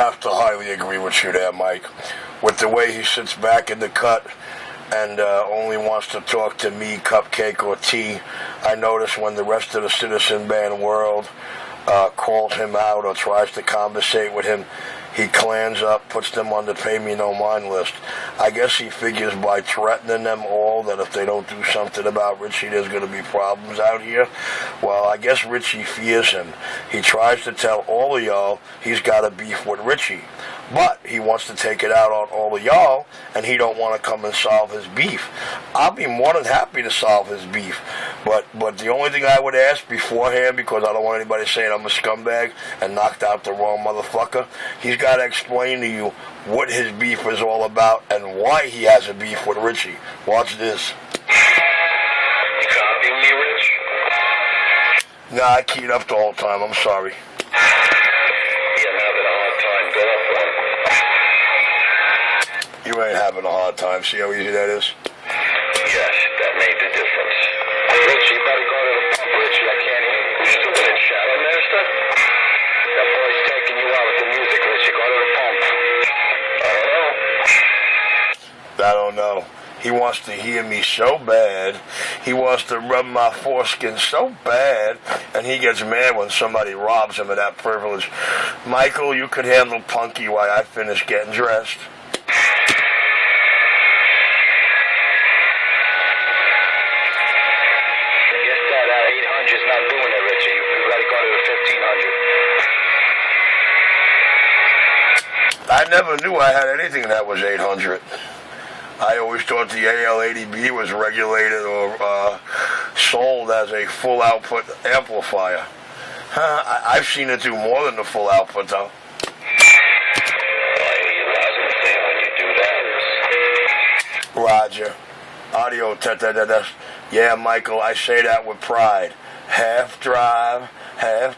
have to highly agree with you there, Mike. With the way he sits back in the cut and only wants to talk to me, Cupcake, or T. I notice when the rest of the Citizen Band world calls him out or tries to conversate with him, he clans up, puts them on the pay me no mind list. I guess he figures by threatening them all that if they don't do something about Richie, there's going to be problems out here. Well, I guess Richie fears him. He tries to tell all of y'all he's got a beef with Richie. But he wants to take it out on all of y'all, and he don't want to come and solve his beef. I'll be more than happy to solve his beef. But the only thing I would ask beforehand, because I don't want anybody saying I'm a scumbag and knocked out the wrong motherfucker, he's got to explain to you what his beef is all about and why he has a beef with Richie. Watch this. You copying me, Rich? Nah, I keyed up the whole time. I'm sorry. You ain't having a hard time. See how easy that is? Yes, that made the difference. Rich, you better go to the pump, Richie. I can't hear you. You still in Shadow Master? That boy's taking you out with the music, Richie. Go to the pump. I don't know. He wants to hear me so bad. He wants to rub my foreskin so bad. And he gets mad when somebody robs him of that privilege. Michael, you could handle Punky while I finish getting dressed. Not doing it, Richie. You gotta go to the 1500. I never knew I had anything that was 800. I always thought the AL-80B was regulated or sold as a full output amplifier. I've seen it do more than the full output, though. Roger. Audio. Yeah, Michael, I say that with pride. Half drive, half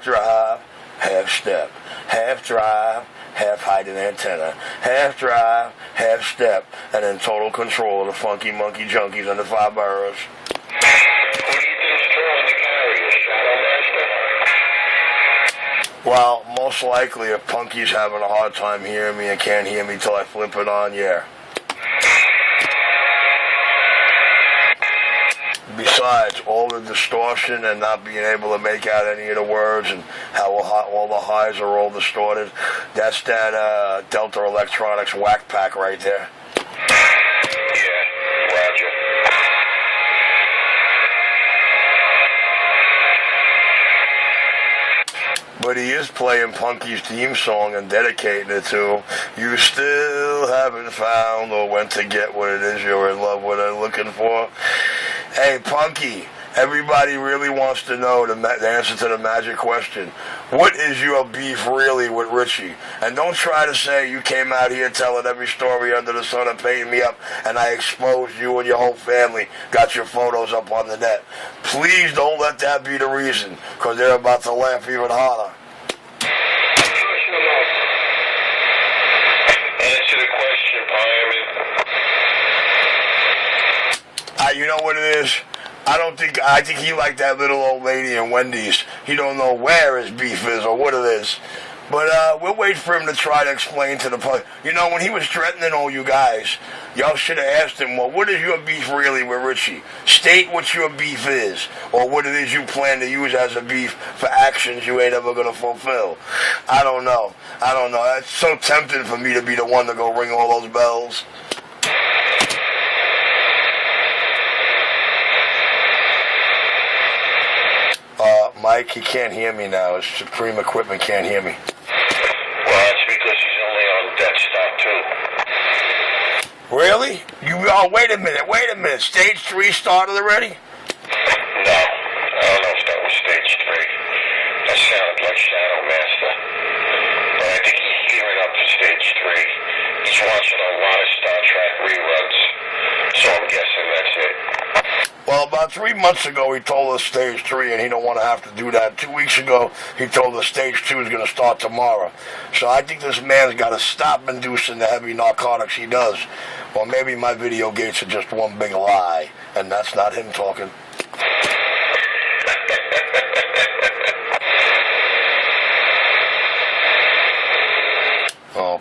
step. Half drive, half height and antenna. Half drive, half step, and in total control of the funky monkey junkies and the 5 boroughs. Who do you think's throwing the carrier, Shadow Master? Well, most likely if Punky's having a hard time hearing me and can't hear me till I flip it on, yeah. Besides, all the distortion and not being able to make out any of the words and how all the highs are all distorted, that's that Delta Electronics whack pack right there. Yeah, Roger. But he is playing Punky's theme song and dedicating it to you still haven't found or went to get what it is you're in love with and looking for. Hey, Punky, everybody really wants to know the answer to the magic question. What is your beef really with Richie? And don't try to say you came out here telling every story under the sun and painting me up and I exposed you and your whole family, got your photos up on the net. Please don't let that be the reason, because they're about to laugh even harder. Answer the question, Pyramid. You know what it is? I think he like that little old lady in Wendy's. He don't know where his beef is or what it is. But we'll wait for him to try to explain to the public. You know, when he was threatening all you guys, y'all should have asked him, well, what is your beef really with Richie? State what your beef is, or what it is you plan to use as a beef for actions you ain't ever going to fulfill. I don't know. It's so tempting for me to be the one to go ring all those bells. Mike, he can't hear me now. His Supreme Equipment can't hear me. Well, that's because he's only on desktop 2. Really? Wait a minute. Stage 3 started already? No. I don't know if that was stage 3. That sounded like Shadow Master. But I think he's gearing up for stage 3. He's watching a lot of Star Trek reruns. So I'm guessing that's it. Well, about 3 months ago, he told us stage 3, and he don't want to have to do that. 2 weeks ago, he told us stage 2 is going to start tomorrow. So I think this man's got to stop inducing the heavy narcotics he does. Or maybe my video gates are just one big lie, and that's not him talking.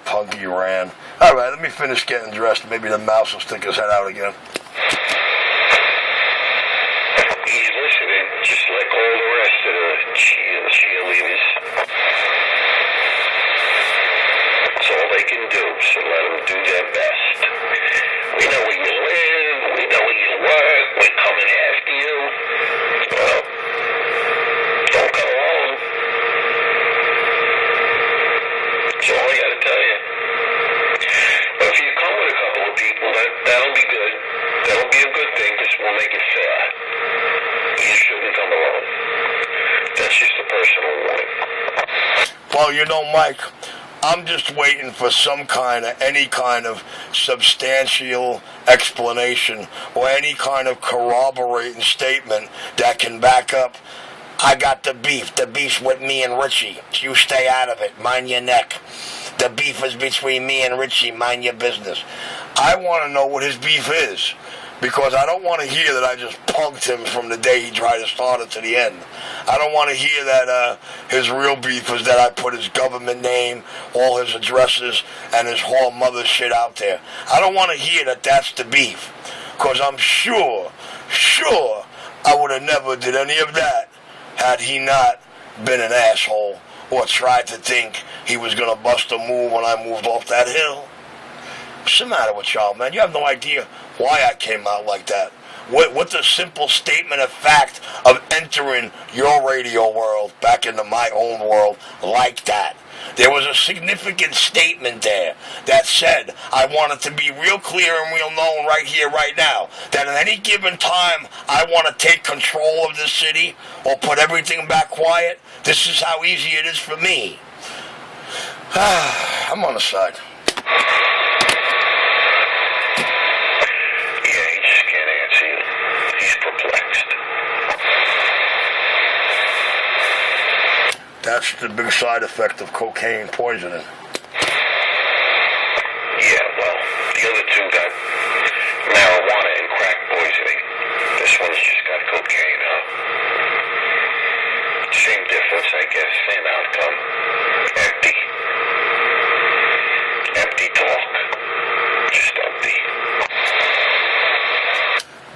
Punky ran. All right, let me finish getting dressed. Maybe the mouse will stick his head out again. He's listening, just like all the rest of the cheerleaders. That's all they can do, so let them do their best. We know where you live, we know where you work, we're coming after you. Well, don't come alone. That's all I gotta tell you. But if you come with a couple of people, that'll be good. That'll be a good thing, because we'll make it fair. You shouldn't come alone. That's just a personal warning. Well, you know, Mike, I'm just waiting for any kind of substantial explanation or any kind of corroborating statement that can back up, I got the beef. The beef's with me and Richie. You stay out of it. Mind your neck. The beef is between me and Richie. Mind your business. I want to know what his beef is, because I don't want to hear that I just punked him from the day he tried to start it to the end. I don't want to hear that his real beef is that I put his government name, all his addresses, and his whole mother shit out there. I don't want to hear that that's the beef, because I'm sure I would have never did any of that had he not been an asshole or tried to think he was going to bust a move when I moved off that hill. What's the matter with y'all, man? You have no idea why I came out like that. What's the simple statement of fact of entering your radio world back into my own world like that? There was a significant statement there that said, I want it to be real clear and real known right here, right now, that at any given time I want to take control of this city or put everything back quiet. This is how easy it is for me. I'm on the side. That's the big side effect of cocaine poisoning. Yeah, well, the other two got marijuana and crack poisoning. This one's just got cocaine, huh? Same difference, I guess, same outcome. Empty. Empty talk. Just empty.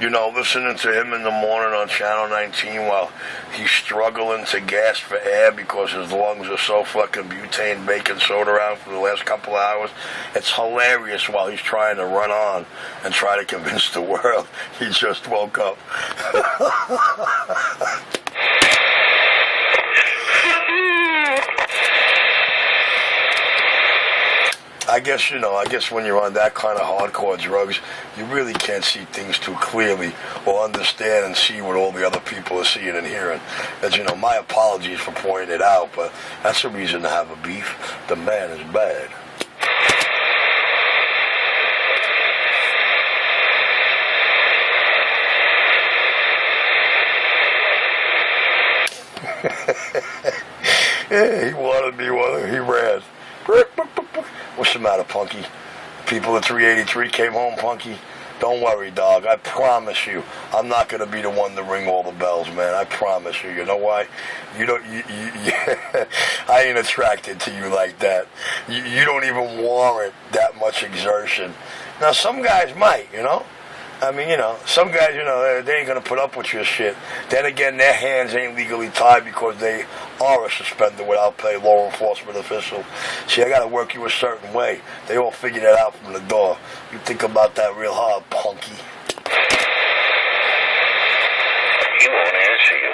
You know, listening to him in the morning on Channel 19 while he's struggling to gasp for air because his lungs are so fucking butane baking soda around for the last couple of hours. It's hilarious while he's trying to run on and try to convince the world he just woke up. I guess when you're on that kind of hardcore drugs, you really can't see things too clearly or understand and see what all the other people are seeing and hearing. As you know, my apologies for pointing it out, but that's a reason to have a beef. The man is bad. Yeah, he wanted me, he ran. What's the matter, Punky? People at 383 came home, Punky. Don't worry, dog. I promise you, I'm not going to be the one to ring all the bells, man. I promise you. You know why? I ain't attracted to you like that. You don't even warrant that much exertion. Now, some guys might, you know? I mean, some guys, they ain't going to put up with your shit. Then again, their hands ain't legally tied because they are a suspended without pay law enforcement official. See, I got to work you a certain way. They all figured that out from the door. You think about that real hard, Punky. He won't answer you.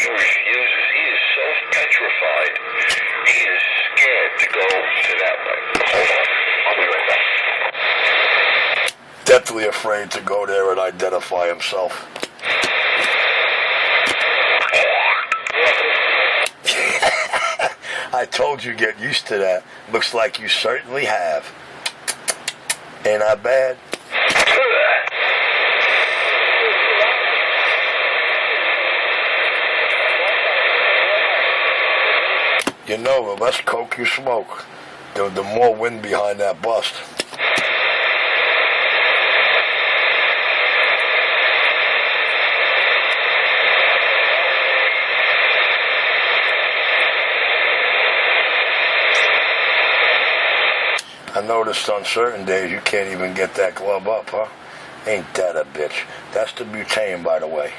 He refuses. He is so petrified. He is scared to go to that way. Hold on. I'll be right back. Deathly afraid to go there and identify himself. I told you get used to that. Looks like you certainly have. Ain't I bad? You know, the less coke you smoke, the more wind behind that bust. noticed on certain days you can't even get that glove up, huh? Ain't that a bitch? That's the butane, by the way.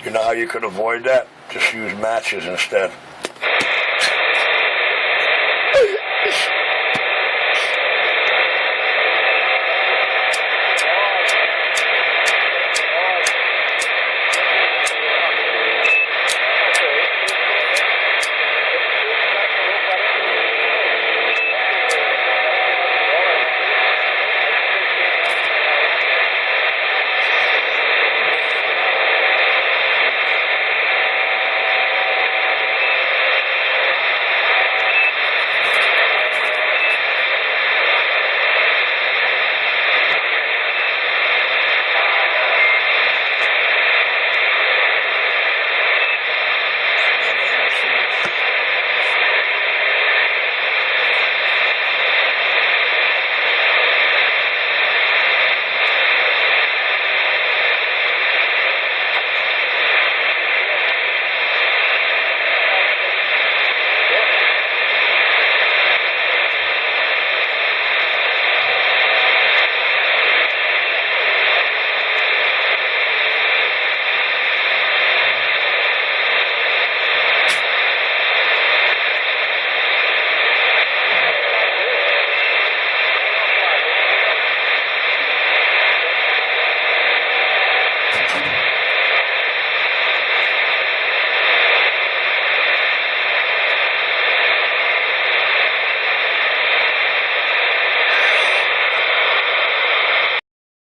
You know how you could avoid that? Just use matches instead.